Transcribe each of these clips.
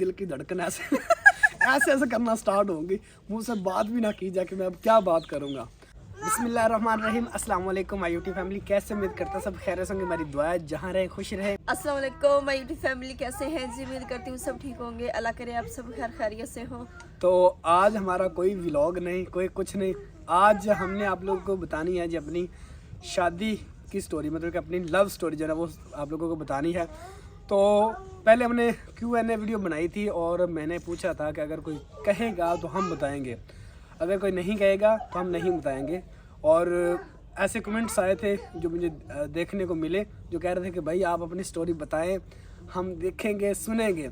दिल की धड़कन ऐसे ऐसे ऐसे करना स्टार्ट होंगी, मुँह से बात भी ना की जाए कि मैं अब क्या बात करूँगा। बिस्मिल्लाहिर्रहमानिर्रहीम, अस्सलाम वालेकुम माय यूट्यूब फैमिली। कैसे उम्मीद करता सब खैर से होंगे, मेरी दुआ है जहाँ रहे खुश रहे। अस्सलाम वालेकुम माय यूट्यूब फैमिली, कैसे हैं जी? उम्मीद करती हूँ सब ठीक होंगे, अल्लाह करे आप सब खैर खैरियत से हो। तो आज हमारा कोई व्लॉग नहीं, कोई कुछ नहीं। आज हमने आप लोगों को बतानी है जी अपनी शादी की स्टोरी, मतलब कि अपनी लव स्टोरी जो है वो आप लोगों को बतानी है। तो पहले हमने Q&A वीडियो बनाई थी और मैंने पूछा था कि अगर कोई कहेगा तो हम बताएंगे, अगर कोई नहीं कहेगा तो हम नहीं बताएंगे। और ऐसे कमेंट्स आए थे जो मुझे देखने को मिले, जो कह रहे थे कि भाई आप अपनी स्टोरी बताएं, हम देखेंगे सुनेंगे।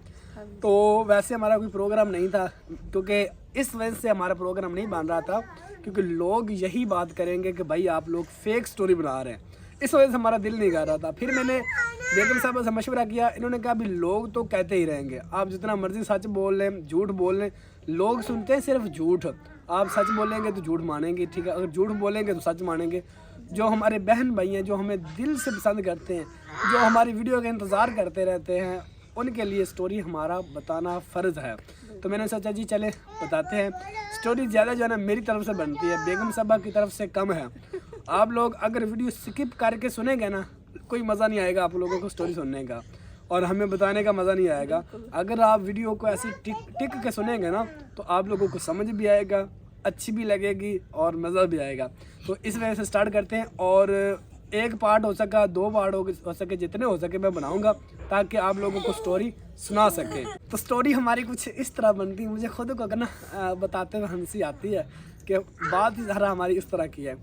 तो वैसे हमारा कोई प्रोग्राम नहीं था, क्योंकि इस वजह से हमारा प्रोग्राम नहीं बन रहा था क्योंकि लोग यही बात करेंगे कि भाई आप लोग फेक स्टोरी बना रहे हैं। इस वजह से हमारा दिल नहीं कर रहा था। फिर मैंने बेगम साहब से मशवरा किया, इन्होंने कहा अभी लोग तो कहते ही रहेंगे, आप जितना मर्जी सच बोल लें झूठ बोल लें, लोग सुनते हैं सिर्फ झूठ। आप सच बोलेंगे तो झूठ मानेंगे, ठीक है, अगर झूठ बोलेंगे तो सच मानेंगे। जो हमारे बहन भाई हैं, जो हमें दिल से पसंद करते हैं, जो हमारी वीडियो का इंतज़ार करते रहते हैं, उनके लिए स्टोरी हमारा बताना फ़र्ज़ है। तो मैंने सोचा जी चले बताते हैं। स्टोरी ज़्यादा जो है ना मेरी तरफ से बनती है, बेगम साहबा की तरफ से कम है। आप लोग अगर वीडियो स्किप करके सुनेंगे ना, कोई मज़ा नहीं आएगा आप लोगों को स्टोरी सुनने का, और हमें बताने का मज़ा नहीं आएगा। अगर आप वीडियो को ऐसे टिक के सुनेंगे ना तो आप लोगों को समझ भी आएगा, अच्छी भी लगेगी और मज़ा भी आएगा। तो इस वजह से स्टार्ट करते हैं। और एक पार्ट हो सका, दो पार्ट हो सके, जितने हो सके मैं बनाऊंगा ताकि आप लोगों को स्टोरी सुना सके। तो स्टोरी हमारी कुछ इस तरह बनती है, मुझे खुद को ना बताते हुए हंसी आती है कि बात ही सारा हमारी इस तरह की है।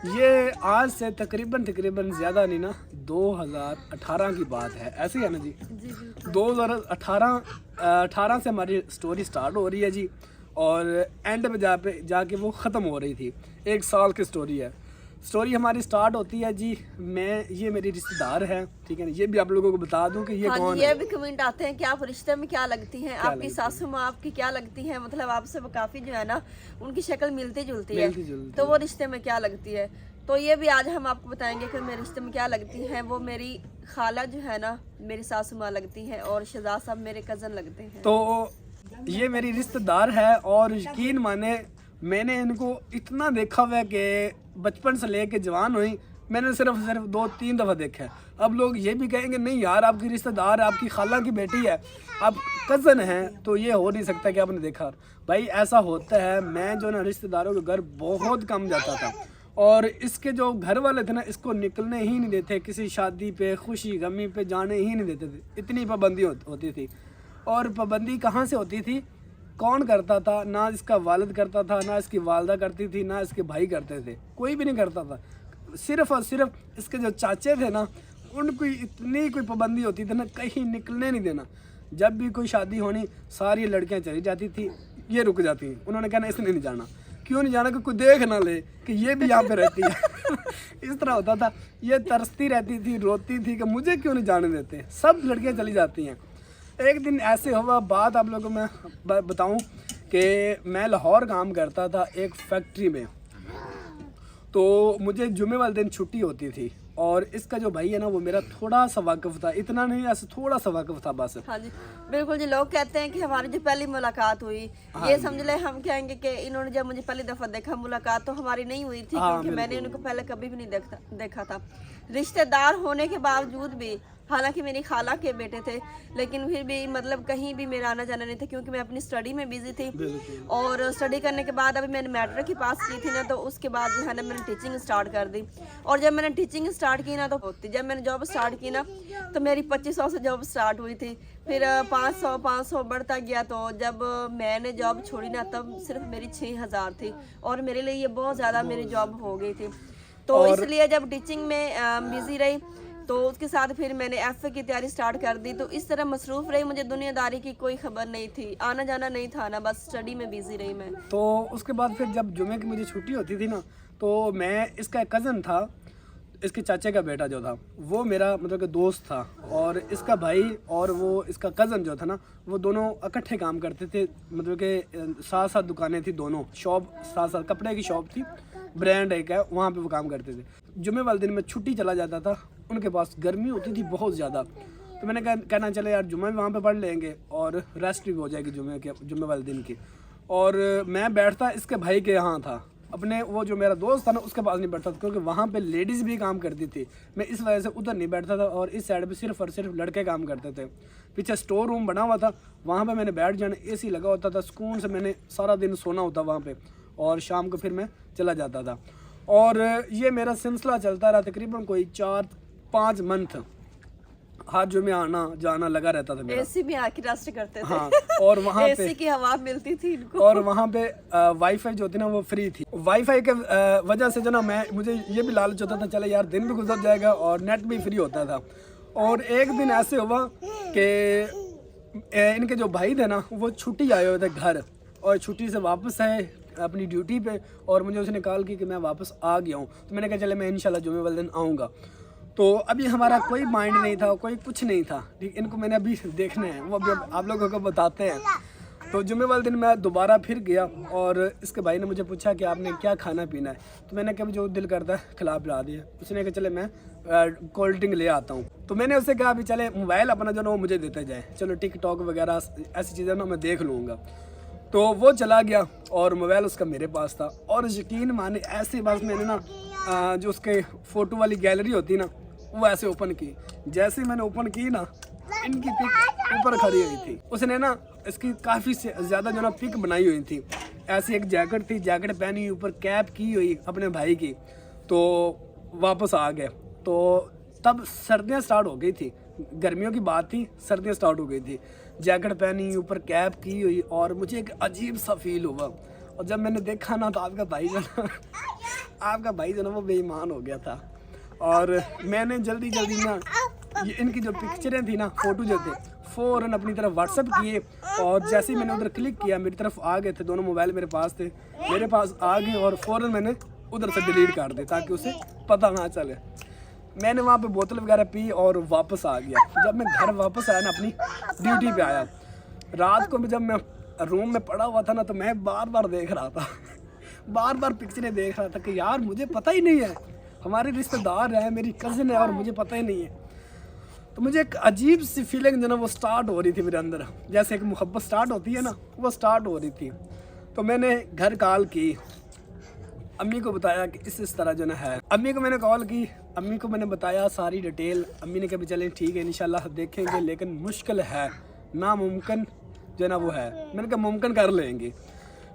ये आज से तकरीबन ज़्यादा नहीं ना 2018 की बात है, ऐसे ही है ना जी? 2018 से हमारी स्टोरी स्टार्ट हो रही है जी, और एंड में जाके वो ख़त्म हो रही थी। 1 साल की स्टोरी है। स्टोरी हमारी स्टार्ट होती है जी, ये मेरी रिश्तेदार है, ठीक है ना? ये भी आप लोगों को बता दूं कि ये कौन है। ये भी कमेंट आते हैं कि आप रिश्ते में क्या लगती हैं, आपकी सासू माँ आपकी क्या लगती है, मतलब आपसे काफी जो है ना उनकी शक्ल मिलती जुलती है, तो वो रिश्ते में क्या लगती है। तो ये भी आज हम आपको बताएंगे कि मेरे रिश्ते में क्या लगती हैं। वो मेरी खाला जो है ना मेरी सासू माँ लगती है, और शहजाद साहब मेरे कजन लगते हैं। तो ये मेरी रिश्तेदार है, और यकीन माने मैंने इनको इतना देखा हुआ है कि बचपन से लेके जवान हुई मैंने सिर्फ 2-3 दफ़ा देखा है। अब लोग ये भी कहेंगे नहीं यार आपकी रिश्तेदार, आपकी खाला की बेटी है, आप कज़न हैं, तो ये हो नहीं सकता कि आपने देखा। भाई ऐसा होता है, मैं जो ना रिश्तेदारों के घर बहुत कम जाता था, और इसके जो घर वाले थे ना इसको निकलने ही नहीं देते, किसी शादी पे खुशी गमी पे जाने ही नहीं देते थे, इतनी पाबंदी होती थी। और पाबंदी कहाँ से होती थी, कौन करता था? ना इसका वालिद करता था, ना इसकी वालदा करती थी, ना इसके भाई करते थे, कोई भी नहीं करता था। सिर्फ और सिर्फ इसके जो चाचे थे ना उनको इतनी कोई पाबंदी होती थी ना, कहीं निकलने नहीं देना। जब भी कोई शादी होनी सारी लड़कियां चली जाती थी, ये रुक जाती हैं। उन्होंने कहना इसने नहीं जाना। क्यों नहीं जाना? कि कोई देख ना ले कि ये भी यहाँ पे रहती है। इस तरह होता था। ये तरसती रहती थी, रोती थी कि मुझे क्यों नहीं जाने देते, सब लड़कियाँ चली जाती हैं। एक दिन ऐसे हुआ, बात आप लोगों को मैं बताऊं कि मैं लाहौर काम करता था एक फैक्ट्री में। तो मुझे जुमे वाले दिन छुट्टी होती थी, और इसका जो भाई है ना वो मेरा थोड़ा सा वाकिफ था, इतना नहीं ऐसे थोड़ा सा वाकिफ था बस। हाँ जी बिल्कुल जी। लोग कहते हैं कि हमारी जो पहली मुलाकात हुई, हाँ ये समझ ले हम कहेंगे कि इन्होंने जब मुझे पहली दफा देखा, मुलाकात तो हमारी नहीं हुई थी, क्योंकि मैंने उनको पहले कभी भी नहीं देखा था। रिश्तेदार होने के बावजूद भी, हालांकि मेरी खाला के बेटे थे, लेकिन फिर भी मतलब कहीं भी मेरा आना जाना नहीं था, क्योंकि मैं अपनी स्टडी में बिजी थी। और स्टडी करने के बाद अभी मैंने मैट्रिक की पास की थी ना, तो उसके बाद जो है ना मैंने टीचिंग स्टार्ट कर दी। और जब मैंने टीचिंग स्टार्ट की ना, तो जब मैंने जॉब स्टार्ट की ना तो मेरी 2500 से जॉब स्टार्ट हुई थी, फिर 500 बढ़ता गया। तो जब मैंने जॉब छोड़ी ना तब सिर्फ मेरी 6000 थी, और मेरे लिए ये बहुत ज़्यादा मेरी जॉब हो गई थी। तो इसलिए जब टीचिंग में बिजी रही तो उसके साथ फिर मैंने एफए की तैयारी स्टार्ट कर दी। तो इस तरह मसरूफ़ रही, मुझे दुनियादारी की कोई खबर नहीं थी, आना जाना नहीं था ना, बस स्टडी में बिजी रही मैं। तो उसके बाद फिर जब जुमे की मुझे छुट्टी होती थी ना, तो मैं, इसका एक कज़न था, इसके चाचे का बेटा जो था वो मेरा मतलब कि दोस्त था, और इसका भाई और वो इसका कज़न जो था ना वो दोनों इकट्ठे काम करते थे। मतलब कि 7 दुकानें थी, दोनों शॉप 7 कपड़े की शॉप थी, ब्रांड एक है, वहाँ पे वो काम करते थे। जुमे वाले दिन मैं छुट्टी चला जाता था उनके पास। गर्मी होती थी बहुत ज़्यादा, तो मैंने कहना चले यार जुम्मा भी वहाँ पे पढ़ लेंगे और रेस्ट भी हो जाएगी जुम्मे वाले दिन की। और मैं बैठता इसके भाई के यहाँ था, अपने वो जो मेरा दोस्त था ना उसके पास नहीं बैठता था, क्योंकि वहाँ पे लेडीज़ भी काम करती थी। मैं इस वजह से उधर नहीं बैठता था और इस साइड पे सिर्फ और सिर्फ लड़के काम करते थे। पीछे स्टोर रूम बना हुआ था, वहाँ पे मैंने बैठ जाना, एसी लगा होता था, सुकून से मैंने सारा दिन सोना होता वहाँ पे और शाम को फिर मैं चला जाता था। और ये मेरा सिलसिला चलता रहा तकरीबन कोई 4-5 मंथ, हाथ जो में आना जाना लगा रहता था मेरा। एसी में आके रेस्ट करते थे। हाँ, और वहाँ पे एसी की हवा मिलती थी इनको। और वहाँ पे वाईफाई जो थी ना वो फ्री थी। वाईफाई के वजह से जो ना मुझे ये भी लालच होता था चले यार दिन भी गुजर जाएगा और नेट भी फ्री होता था। और एक दिन ऐसे हुआ कि इनके जो भाई थे ना वो छुट्टी आए हुए थे घर, और छुट्टी से वापस आए अपनी ड्यूटी पे, और मुझे उसने कॉल की कि मैं वापस आ गया हूँ। तो मैंने कहा चले मैं इंशाल्लाह जुम्मे वाले दिन आऊँगा। तो अभी हमारा कोई माइंड नहीं था, कोई कुछ नहीं था, ठीक। इनको मैंने अभी देखना है, वो अभी आप लोगों को बताते हैं। तो जुम्मे वाले दिन मैं दोबारा फिर गया और इसके भाई ने मुझे पूछा कि आपने क्या खाना पीना है। तो मैंने कहा जो दिल करता है खिला पिला दिया। उसने कहा चले मैं कोल्ड ड्रिंक ले आता हूँ। तो मैंने उससे कहा अभी चले मोबाइल अपना जो ना वो मुझे देते जाए, चलो टिकटॉक वगैरह ऐसी चीज़ें ना मैं देख लूँगा। तो वो चला गया और मोबाइल उसका मेरे पास था। और यकीन माने ऐसे बस मैंने ना जो उसके फ़ोटो वाली गैलरी होती ना वो ऐसे ओपन की। जैसे ही मैंने ओपन की ना इनकी पिक ऊपर खड़ी हुई थी। उसने ना इसकी काफ़ी ज़्यादा जो ना पिक बनाई हुई थी। ऐसी एक जैकेट थी, जैकेट पहनी हुई, ऊपर कैप की हुई अपने भाई की। तो वापस आ गए। तो तब सर्दियाँ स्टार्ट हो गई थी, गर्मियों की बात थी, सर्दियाँ स्टार्ट हो गई थी। जैकेट पहनी, ऊपर कैप की हुई, और मुझे एक अजीब सा फील हुआ। और जब मैंने देखा ना तो आपका भाई जो ना वो बेईमान हो गया था। और मैंने जल्दी ना ये इनकी जो पिक्चरें थी ना, फोटो जो थे, फ़ौरन अपनी तरफ व्हाट्सएप किए। और जैसे ही मैंने उधर क्लिक किया मेरी तरफ आ गए थे, दोनों मोबाइल मेरे पास थे, मेरे पास आ गए और फ़ौरन मैंने उधर से डिलीट कर दिया ताकि उसे पता ना चले। मैंने वहाँ पे बोतल वगैरह पी और वापस आ गया। जब मैं घर वापस आया ना अपनी ड्यूटी पे आया, रात को जब मैं रूम में पड़ा हुआ था ना तो मैं बार बार देख रहा था बार बार पिक्चरें देख रहा था कि यार मुझे पता ही नहीं है, हमारे रिश्तेदार है, मेरी कज़न है और मुझे पता ही नहीं है। तो मुझे एक अजीब सी फीलिंग जो ना वो स्टार्ट हो रही थी मेरे अंदर, जैसे एक मोहब्बत स्टार्ट होती है ना वो स्टार्ट हो रही थी। तो मैंने घर कॉल की, अम्मी को बताया कि इस तरह जो ना है। अम्मी को मैंने कॉल की, अम्मी को मैंने बताया सारी डिटेल। अम्मी ने कहा चलें ठीक है इंशाल्लाह देखेंगे, लेकिन मुश्किल है, नामुमकिन जो ना वो है। मैंने कहा मुमकिन कर लेंगे।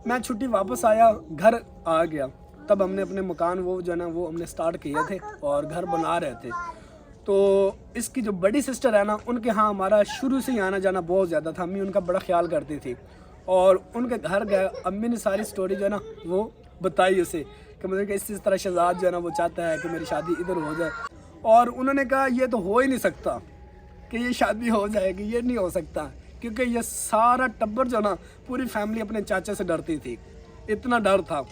मैं छुट्टी वापस आया, घर आ गया। तब हमने अपने मकान वो जो ना वो हमने स्टार्ट किए थे और घर बना रहे थे। तो इसकी जो बड़ी सिस्टर है ना उनके यहाँ हमारा शुरू से ही आना जाना बहुत ज़्यादा था। अम्मी उनका बड़ा ख्याल करती थी और उनके घर गए। अम्मी ने सारी स्टोरी जो है ना वो बताई उसे कि मतलब कि इस तरह शहजाद जो है ना वो चाहता है कि मेरी शादी इधर हो जाए। और उन्होंने कहा ये तो हो ही नहीं सकता कि ये शादी हो जाएगी, ये नहीं हो सकता, क्योंकि ये सारा टब्बर जो ना पूरी फैमिली अपने चाचे से डरती थी। इतना डर था,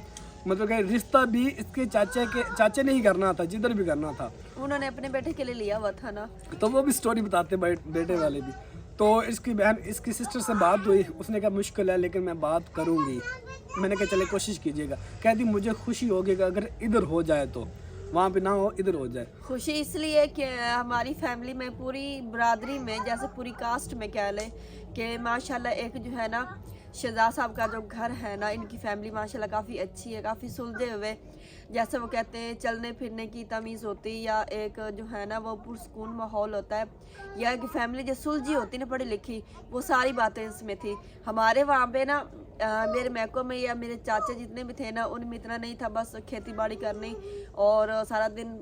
मतलब कि रिश्ता भी इसके चाचे ने ही करना था, जिधर भी करना था। उन्होंने अपने बेटे के लिए लिया हुआ था ना। तो वो भी स्टोरी बताते बेटे वाले भी। तो इसकी बहन इसकी सिस्टर से बात हुई, उसने कहा मुश्किल है लेकिन मैं बात करूँगी। मैंने कहा चले कोशिश कीजिएगा। कहती मुझे खुशी होगी कि अगर इधर हो जाए तो, वहाँ पे ना हो इधर हो जाए। खुशी इसलिए कि हमारी फैमिली में, पूरी बरादरी में, जैसे पूरी कास्ट में कह लें कि माशाल्लाह एक जो है ना शहजाद साहब का जो घर है ना, इनकी फैमिली माशाल्लाह काफ़ी अच्छी है, काफ़ी सुलझे हुए, जैसे वो कहते हैं चलने फिरने की तमीज़ होती, या एक जो है ना वो पुरसकून माहौल होता है, या कि फैमिली जो सुलझी होती ना पढ़ी लिखी, वो सारी बातें इसमें थी। हमारे वहाँ पे ना मेरे मैको में या मेरे चाचे जितने भी थे ना उनमें इतना नहीं था, बस खेती बाड़ी करनी और सारा दिन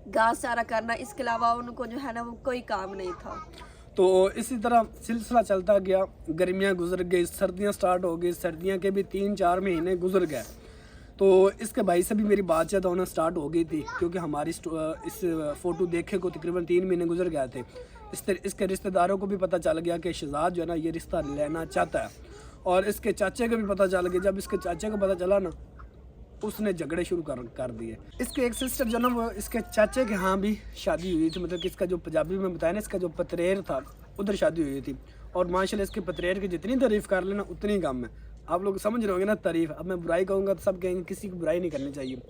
घास चारा करना, इसके अलावा उनको जो है ना वो कोई काम नहीं था। तो इसी तरह सिलसिला चलता गया। गर्मियाँ गुजर गई, सर्दियाँ स्टार्ट हो गई, सर्दियाँ के भी 3-4 महीने गुजर गए। तो इसके भाई से भी मेरी बातचीत होना स्टार्ट हो गई थी, क्योंकि हमारी इस फ़ोटो देखे को तकरीबन 3 महीने गुजर गए थे। इसके रिश्तेदारों को भी पता चल गया कि शहजाद जो है ना ये रिश्ता लेना चाहता है, और इसके चाचे को भी पता चल गया। जब इसके चाचे को पता चला ना उसने झगड़े शुरू कर दिए। इसके एक सिस्टर जो ना वो इसके चाचे के यहाँ भी शादी हुई थी, मतलब कि इसका जो पंजाबी में बताया ना इसका जो पतरेर था उधर शादी हुई थी। और माशाल्लाह इसके पतरेर की जितनी तारीफ़ कर लेना उतनी कम है। आप लोग समझ रहे होंगे ना तारीफ़। अब मैं बुराई कहूँगा तो सब कहेंगे किसी की बुराई नहीं करनी चाहिए,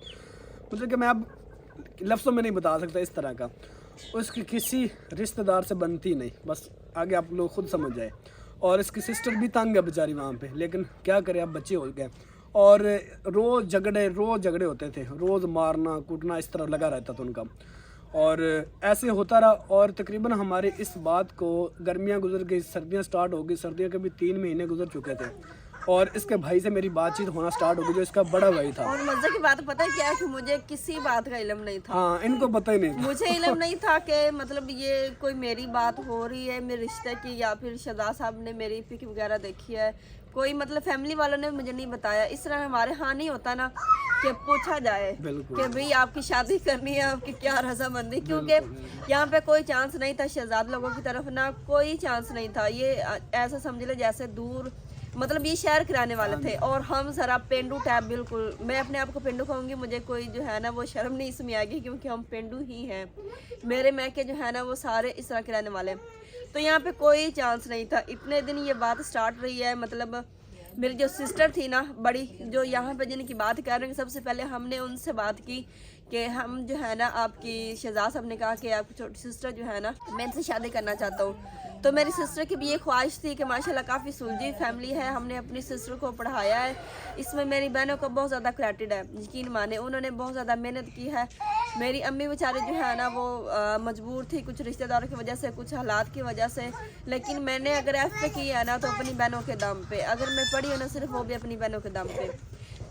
मतलब कि मैं अब लफ्ज़ों में नहीं बता सकता इस तरह का। उसकी किसी रिश्तेदार से बनती नहीं, बस आगे आप लोग खुद समझ जाए। और इसकी सिस्टर भी तंग है बेचारी वहाँ पे, लेकिन क्या करें, अब बच्चे हो गए और रोज़ झगड़े होते थे, रोज़ मारना कूटना इस तरह लगा रहता था उनका। और ऐसे होता रहा और तकरीबन हमारे इस बात को गर्मियाँ गुजर गई, सर्दियाँ स्टार्ट हो गई, सर्दियों के भी 3 महीने गुजर चुके थे और इसके भाई से मेरी बातचीत होना स्टार्ट हो गई, जो इसका बड़ा भाई था। और मजे की बात पता है क्या है कि मुझे किसी बात का इल्म नहीं था। हाँ, इनको पता ही नहीं था। मुझे इल्म नहीं था कि मतलब ये कोई मेरी बात हो रही है मेरे रिश्ते की, या फिर शहजाद साहब ने मेरी पिक वगैरह देखी है, कोई मतलब फैमिली वालों ने मुझे नहीं बताया। इस तरह हमारे यहाँ नहीं होता ना कि पूछा जाए कि भाई आपकी शादी करनी है, आपकी क्या रजामंदी, क्योंकि यहाँ पे कोई चांस नहीं था शहजाद लोगों की तरफ, ना कोई चांस नहीं था। ये ऐसा समझ ले जैसे दूर मतलब ये शहर किराने वाले थे और हम जरा पेंडू टाइप, बिल्कुल मैं अपने आप को पेंडू कहूँगी, मुझे कोई जो है ना वो शर्म नहीं इसमें आएगी क्योंकि हम पेंडू ही हैं। मेरे मैके जो है ना वो सारे इस तरह के रहने वाले, तो यहाँ पे कोई चांस नहीं था। इतने दिन ये बात स्टार्ट रही है, मतलब मेरी जो सिस्टर थी ना बड़ी, जो यहाँ पे जिनकी बात कर रहे हैं, सबसे पहले हमने उनसे बात की कि हम जो है ना आपकी शहजाद साहब ने कहा कि आपकी छोटी सिस्टर जो है ना मैं इनसे शादी करना चाहता हूँ। तो मेरी सिस्टर की भी ये ख्वाहिश थी कि माशाल्लाह काफ़ी सुलझी फैमिली है, हमने अपनी सिस्टर को पढ़ाया है, इसमें मेरी बहनों को बहुत ज़्यादा क्रेडिट है, यकीन माने उन्होंने बहुत ज़्यादा मेहनत की है। मेरी अम्मी बेचारे जो है ना वो मजबूर थी कुछ रिश्तेदारों की वजह से, कुछ हालात की वजह से, लेकिन मैंने अगर एफ की है ना तो अपनी बहनों के दम पे, अगर मैं पढ़ी हूँ ना सिर्फ वो भी अपनी बहनों के दम पे।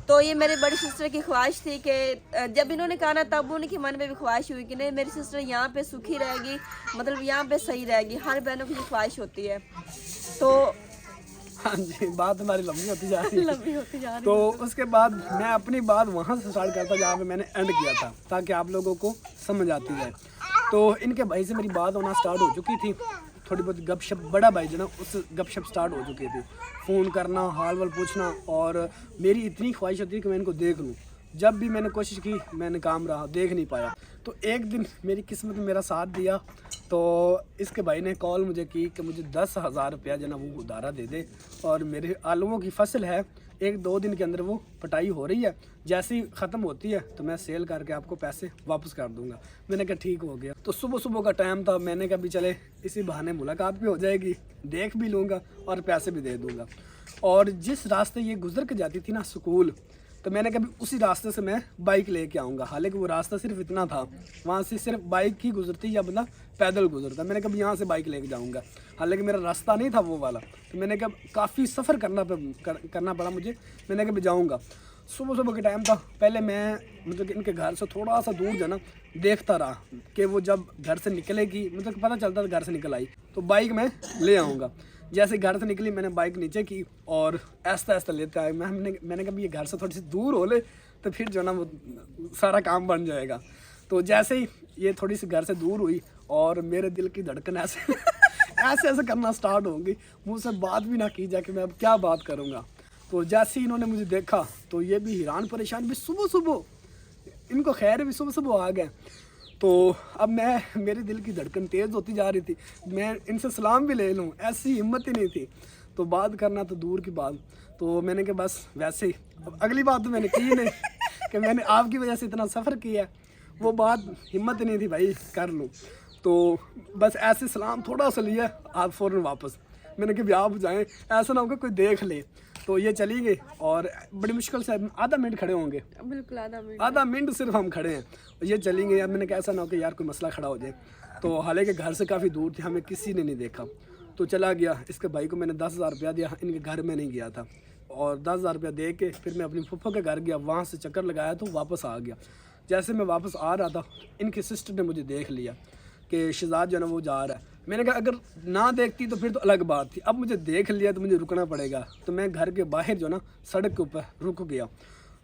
तो ये मेरी बड़ी सिस्टर की ख्वाहिश थी कि जब इन्होंने कहा ना तब उनके मन में भी ख्वाहिश हुई कि नहीं मेरी सिस्टर यहाँ पे सुखी रहेगी, मतलब यहाँ पे सही रहेगी, हर बहनों की ख्वाहिश होती है। तो हाँ जी, बात हमारी लंबी होती जा रही है। लंबी होती जा रही है। तो उसके बाद मैं अपनी बात वहाँ से स्टार्ट करता जहाँ पे मैंने एंड किया था, ताकि आप लोगों को समझ आती जाए। तो इनके भाई से मेरी बात होना स्टार्ट हो चुकी थी, थोड़ी बहुत गपशप, बड़ा भाई जो ना उस गपशप स्टार्ट हो चुकी थी, फ़ोन करना, हाल वाल पूछना, और मेरी इतनी ख्वाहिश होती है कि मैं इनको देख लूँ। जब भी मैंने कोशिश की मैंने काम रहा, देख नहीं पाया। तो एक दिन मेरी किस्मत ने मेरा साथ दिया, तो इसके भाई ने कॉल मुझे की कि मुझे 10,000 रुपया जो ना वो उधारा दे दे, और मेरे आलूओं की फसल है, 1-2 दिन के अंदर वो पटाई हो रही है, जैसे ही ख़त्म होती है तो मैं सेल करके आपको पैसे वापस कर दूंगा। मैंने कहा ठीक हो गया। तो सुबह का टाइम था, मैंने कहा भी चले इसी बहाने मुलाकात भी हो जाएगी, देख भी लूँगा और पैसे भी दे दूँगा। और जिस रास्ते ये गुजर के जाती थी ना स्कूल, तो मैंने कहा उसी रास्ते से मैं बाइक लेके आऊँगा। हालांकि वो रास्ता सिर्फ इतना था, वहाँ से सिर्फ बाइक ही गुजरती या बंदा पैदल गुजरता। मैंने कहा यहाँ से बाइक लेके जाऊँगा, हालांकि मेरा रास्ता नहीं था वो वाला। तो मैंने कहा काफ़ी सफ़र करना पड़ा मुझे, मैंने कहा जाऊँगा। सुबह के टाइम था, पहले मैं मतलब इनके घर से थोड़ा सा दूर जाना देखता रहा कि वो जब घर से निकलेगी, मतलब पता चलता था घर से निकल आई तो बाइक मैं ले आऊँगा। जैसे घर से निकली मैंने बाइक नीचे की और ऐसा लेते आए। मैंने कहा ये घर से थोड़ी सी दूर हो ले तो फिर जो ना वो सारा काम बन जाएगा। तो जैसे ही ये थोड़ी सी घर से दूर हुई और मेरे दिल की धड़कन ऐसे ऐसे करना स्टार्ट होंगी, मुझसे बात भी ना की जाए कि मैं अब क्या बात करूँगा। तो जैसे ही इन्होंने मुझे देखा तो ये भी हैरान परेशान भी, सुबह इनको खैर भी सुबह आ गए। तो अब मेरे दिल की धड़कन तेज़ होती जा रही थी, मैं इनसे सलाम भी ले लूँ ऐसी हिम्मत ही नहीं थी। तो बात करना तो दूर की बात, तो मैंने कहा बस वैसे ही। अब अगली बात तो मैंने की नहीं कि मैंने आपकी वजह से इतना सफ़र किया है, वो बात हिम्मत नहीं थी भाई कर लूँ। तो बस ऐसे सलाम थोड़ा सा लिया, आप फ़ौरन वापस। मैंने कहा भी आप जाएँ, ऐसा ना होगा कोई देख ले। तो ये चली गई और बड़ी मुश्किल से आधा मिनट खड़े होंगे, बिल्कुल आधा मिनट सिर्फ हम खड़े हैं, ये चली गई। अब मैंने कहा ऐसा ना हो कि यार कोई मसला खड़ा हो जाए। तो हालांकि घर से काफ़ी दूर थी, हमें किसी ने नहीं देखा। तो चला गया, इसके भाई को मैंने 10,000 रुपया दिया, इनके घर में नहीं गया था, और 10,000 रुपया दे के फिर मैं अपनी फुफ्फो के घर गया, वहाँ से चक्कर लगाया तो वापस आ गया। जैसे मैं वापस आ रहा था इनकी सिस्टर ने मुझे देख लिया कि शहजाद जो है ना वो जा रहा है। मैंने कहा अगर ना देखती तो फिर तो अलग बात थी, अब मुझे देख लिया तो मुझे रुकना पड़ेगा। तो मैं घर के बाहर जो ना सड़क के ऊपर रुक गया।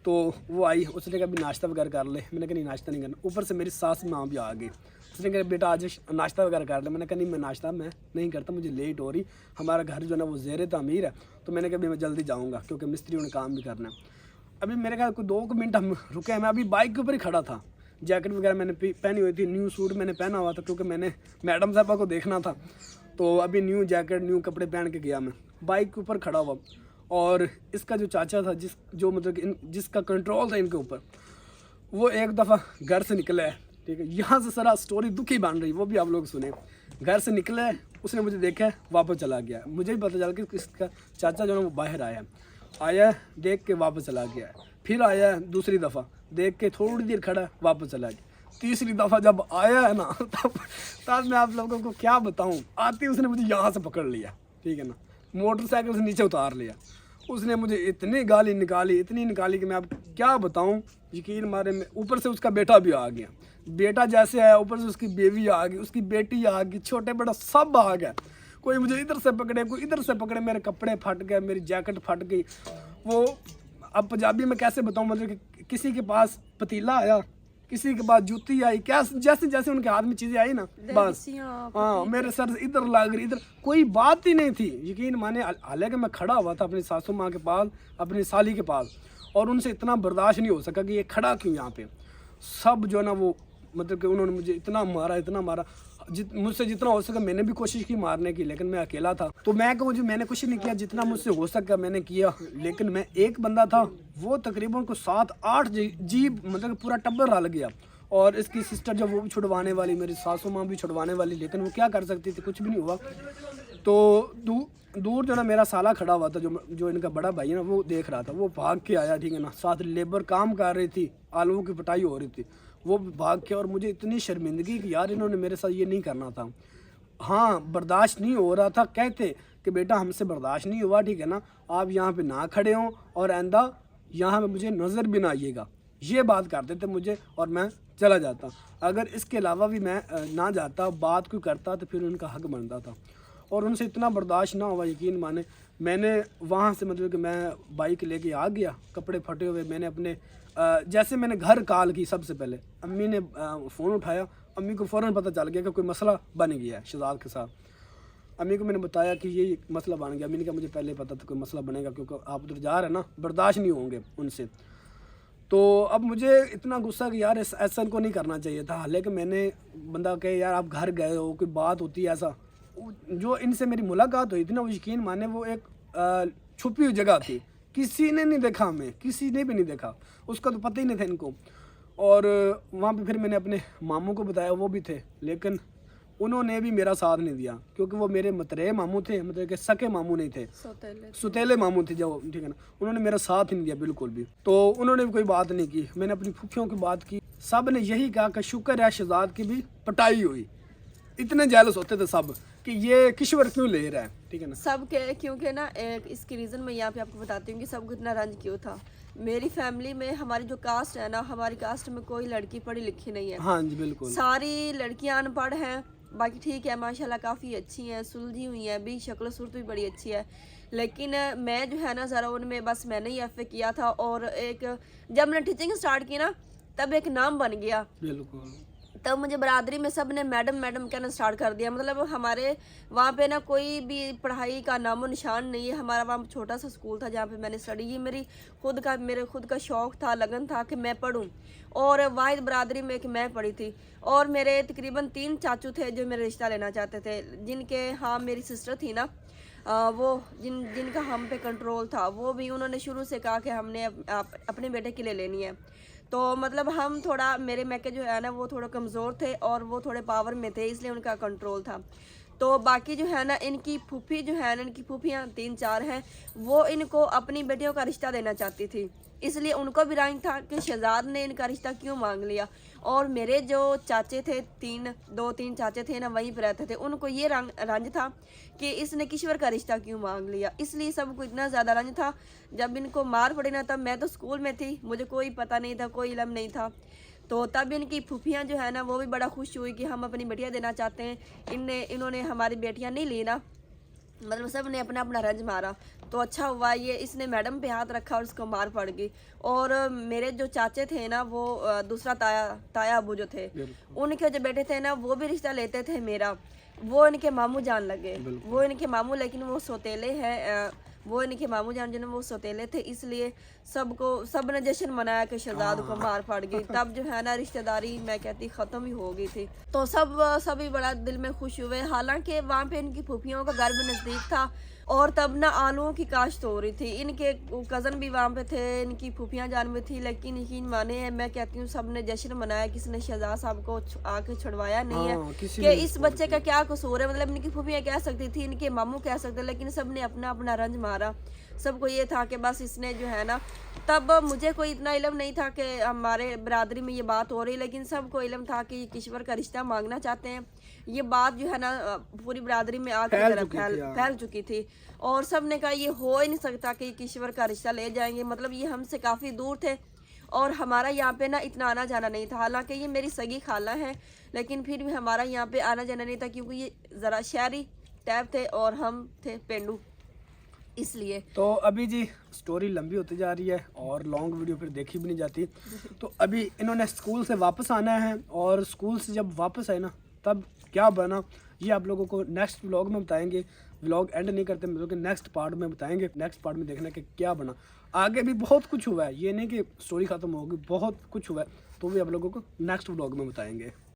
तो वो आई, उसने कहा भी नाश्ता वगैरह कर ले। मैंने कहा नहीं नाश्ता नहीं करना। ऊपर से मेरी सास माँ भी आ गई, उसने कहा बेटा आज नाश्ता वगैरह कर ले। मैंने कहा नहीं मैं नाश्ता मैं नहीं करता, मुझे लेट हो रही, हमारा घर जो ना वो ज़ेर तामीर है। तो मैंने कहा मैं जल्दी जाऊँगा क्योंकि मिस्त्रियों ने काम भी करना है। अभी मेरे ख्याल कोई 2 मिनट हम रुके, मैं अभी बाइक के ऊपर ही खड़ा था, जैकेट वगैरह मैंने पहनी हुई थी, न्यू सूट मैंने पहना हुआ था क्योंकि मैंने मैडम साहबा को देखना था। तो अभी न्यू जैकेट न्यू कपड़े पहन के गया, मैं बाइक के ऊपर खड़ा हुआ। और इसका जो चाचा था जो मतलब जिसका कंट्रोल था इनके ऊपर, वो एक दफ़ा घर से निकला है ठीक है। यहाँ से सारा स्टोरी दुखी बन रही, वो भी आप लोग सुने। घर से निकले, उसने मुझे देखा, वापस चला गया। मुझे भी पता चला कि इसका चाचा जो है वो बाहर आया, देख के वापस चला गया। फिर आया दूसरी दफ़ा, देख के थोड़ी देर खड़ा, वापस चला गया। तीसरी दफ़ा जब आया है ना, तब मैं आप लोगों को क्या बताऊँ, आते उसने मुझे यहाँ से पकड़ लिया, ठीक है ना, मोटरसाइकिल से नीचे उतार लिया। उसने मुझे इतनी गाली निकाली कि मैं अब क्या बताऊँ, यकीन मारे में। ऊपर से उसका बेटा भी आ गया, बेटा जैसे आया ऊपर से उसकी बेबी आ गई, उसकी बेटी आ गई, छोटे बड़ा सब आ गया। कोई मुझे इधर से पकड़े, कोई इधर से पकड़े, मेरे कपड़े फट गए, मेरी जैकेट फट गई। वो अब पंजाबी में कैसे बताऊँ, मतलब कि किसी के पास पतीला आया, किसी के पास जूती आई, क्या जैसे जैसे उनके हाथ में चीज़ें आई ना, बस हाँ मेरे सर से इधर लग रही, इधर कोई बात ही नहीं थी। यकीन माने, हालांकि मैं खड़ा हुआ था अपनी सासू माँ के पास, अपनी साली के पास, और उनसे इतना बर्दाश्त नहीं हो सका कि ये खड़ा क्यों यहाँ पे। सब जो ना वो मतलब कि उन्होंने मुझे इतना मारा, मुझसे जितना हो सका मैंने भी कोशिश की मारने की, लेकिन मैं अकेला था। तो मैं कहूँ जो मैंने कुछ नहीं किया, जितना मुझसे हो सका मैंने किया। लेकिन मैं एक बंदा था, वो तकरीबन को 7-8 जी मतलब पूरा टब्बर रल गया। और इसकी सिस्टर जो वो भी छुड़वाने वाली, मेरी सासू माँ भी छुड़वाने वाली, लेकिन वो क्या कर सकती थी, कुछ भी नहीं हुआ। तो दूर जो ना मेरा साला खड़ा हुआ था, जो इनका बड़ा भाई है ना, वो देख रहा था, वो भाग के आया, ठीक है ना। साथ लेबर काम कर रही थी, आलूओं की पिटाई हो रही थी, वो भाग के। और मुझे इतनी शर्मिंदगी कि यार इन्होंने मेरे साथ ये नहीं करना था। हाँ बर्दाश्त नहीं हो रहा था, कहते कि बेटा हमसे बर्दाश्त नहीं हुआ, ठीक है ना, आप यहाँ पे ना खड़े हों और आइंदा यहाँ पे मुझे नज़र भी ना आइएगा, ये बात करते थे मुझे, और मैं चला जाता। अगर इसके अलावा भी मैं ना जाता, बात कोई करता, तो फिर उनका हक बनता था। और उनसे इतना बर्दाश्त ना हुआ, यकीन माने। मैंने वहाँ से मतलब कि मैं बाइक लेके आ गया, कपड़े फटे हुए। मैंने अपने जैसे मैंने घर कॉल की, सबसे पहले अम्मी ने फ़ोन उठाया। अम्मी को फ़ौरन पता चल गया कि कोई मसला बन गया है शहजाद के साथ। अम्मी को मैंने बताया कि ये मसला बन गया। अम्मी ने कहा मुझे पहले पता था कोई मसला बनेगा, क्योंकि आप उधर जा रहे हैं ना, बर्दाश्त नहीं होंगे उनसे। तो अब मुझे इतना गुस्सा कि यार ऐसा इनको नहीं करना चाहिए था। हालांकि मैंने बंदा कहे यार आप घर गए हो, कोई बात होती है ऐसा। जो इनसे मेरी मुलाकात हुई थी ना, वो यकीन माने वो एक छुपी हुई जगह थी, किसी ने नहीं देखा, हमें किसी ने भी नहीं देखा, उसका तो पता ही नहीं था इनको। और वहाँ पे फिर मैंने अपने मामू को बताया, वो भी थे, लेकिन उन्होंने भी मेरा साथ नहीं दिया, क्योंकि वो मेरे मतरे मामू थे, मतलब कि सके मामू नहीं थे, सुतेले मामू थे जो, ठीक है ना। उन्होंने मेरा साथ ही नहीं दिया बिल्कुल भी। तो उन्होंने भी कोई बात नहीं की। मैंने अपनी फूफियों की बात की, सब ने यही कहा कि शुक्र है शहजाद की भी पटाई हुई। इतने जेलस होते थे सब कि ये किश्वर क्यों ले रहा है, ठीक है ना। सब के क्योंकि ना इसकी रीज़न मैं यहाँ पे आपको बताती हूँ कि सबको इतना रंज क्यों था। मेरी फैमिली में हमारी जो कास्ट है ना, हमारी कास्ट में कोई लड़की पढ़ी लिखी नहीं है। हाँ जी बिल्कुल, सारी लड़कियां अनपढ़ हैं। बाकी ठीक है माशाल्लाह काफ़ी अच्छी हैं, सुलझी हुई हैं भी, शक्ल सूरत भी बड़ी अच्छी है। लेकिन मैं जो है ना ज़रा उनमें बस मैंने ही एफ किया था। और एक जब मैंने टीचिंग स्टार्ट की ना, तब एक नाम बन गया। बिल्कुल तब मुझे बरादरी में सब ने मैडम मैडम कहना स्टार्ट कर दिया। मतलब हमारे वहाँ पे ना कोई भी पढ़ाई का नामो निशान नहीं है। हमारा वहाँ छोटा सा स्कूल था जहाँ पे मैंने स्टडी की। मेरे खुद का शौक़ था, लगन था कि मैं पढूं। और वाहिद बरादरी में कि मैं पढ़ी थी। और मेरे तकरीबन 3 चाचू थे जो मेरे रिश्ता लेना चाहते थे, जिनके हाँ मेरी सिस्टर थी ना, वो जिनका हम पे कंट्रोल था, वो भी उन्होंने शुरू से कहा कि हमने अपने बेटे के लिए लेनी है। तो मतलब हम थोड़ा, मेरे मैके जो है ना वो थोड़ा कमज़ोर थे और वो थोड़े पावर में थे, इसलिए उनका कंट्रोल था। तो बाकी जो है ना इनकी फूफी जो है ना, इनकी फूफियाँ 3-4 हैं, वो इनको अपनी बेटियों का रिश्ता देना चाहती थी। इसलिए उनको भी रंज था कि शहजाद ने इनका रिश्ता क्यों मांग लिया। और मेरे जो चाचे थे, 2-3 चाचे थे ना वहीं पर रहते थे, उनको ये रंज था कि इसने किश्वर का रिश्ता क्यों मांग लिया। इसलिए सबको इतना ज़्यादा रंज था। जब इनको मार पड़ी ना, तब मैं तो स्कूल में थी, मुझे कोई पता नहीं था, कोई इल्म नहीं था। तो तब इनकी फूफियाँ जो है ना वो भी बड़ा खुश हुई कि हम अपनी बेटियाँ देना चाहते हैं। इन्होंने हमारी बेटियाँ नहीं ली ना, मतलब सब ने अपना अपना रंज मारा। तो अच्छा हुआ ये इसने मैडम पे हाथ रखा और उसको मार पड़ गई। और मेरे जो चाचे थे ना, वो दूसरा ताया अबू जो थे, उनके जो बेटे थे ना, वो भी रिश्ता लेते थे मेरा। वो इनके मामू जान लगे, वो इनके मामू, लेकिन वो सौतेले हैं। वो इनके मामू जान जो वो सौतेले थे, इसलिए सब ने जश्न मनाया कि शहजाद को मार पड़ गई। तब जो है ना रिश्तेदारी मैं कहती ख़त्म ही हो गई थी। तो सभी बड़ा दिल में खुश हुए। हालांकि वहाँ पे इनकी फूफियों का घर भी नज़दीक था और तब ना आलूओं की काश्त हो रही थी। इनके कज़न भी वहाँ पे थे, इनकी फूफियाँ जान में थी, लेकिन यकीन माने मैं कहती हूँ सब ने जश्न मनाया, किसी ने शहजाद साहब को आके छुड़वाया नहीं है कि इस बच्चे का क्या कसूर है। मतलब इनकी फूफियाँ कह सकती थी, इनके मामू कह सकते, लेकिन सब ने अपना अपना रंज मारा। सबको ये था कि बस इसने जो है ना, तब मुझे कोई इतना इल्म नहीं था कि हमारे बरादरी में ये बात हो रही, लेकिन सबको इल्म था कि किश्वर का रिश्ता मांगना चाहते हैं। ये बात जो है ना पूरी बरादरी में आग की तरह फैल चुकी थी और सब ने कहा ये हो ही नहीं सकता कि किश्वर का रिश्ता ले जाएंगे। मतलब ये हमसे काफ़ी दूर थे और हमारा यहाँ पे ना इतना आना जाना नहीं था। हालांकि ये मेरी सगी खाला है, लेकिन फिर भी हमारा यहाँ पे आना जाना नहीं था, क्योंकि ये ज़रा शहरी टाइप थे और हम थे पेंडू, इसलिए। तो अभी जी स्टोरी लंबी होती जा रही है और लॉन्ग वीडियो फिर देखी भी नहीं जाती। तो अभी इन्होंने स्कूल से वापस आना है और स्कूल से जब वापस आए ना तब क्या बना ये आप लोगों को नेक्स्ट व्लॉग में बताएंगे। व्लॉग एंड नहीं करते, मतलब कि नेक्स्ट पार्ट में बताएंगे। नेक्स्ट पार्ट में देखना कि क्या बना। आगे भी बहुत कुछ हुआ है, ये नहीं कि स्टोरी ख़त्म होगी, बहुत कुछ हुआ है, तो भी आप लोगों को नेक्स्ट व्लॉग में बताएंगे।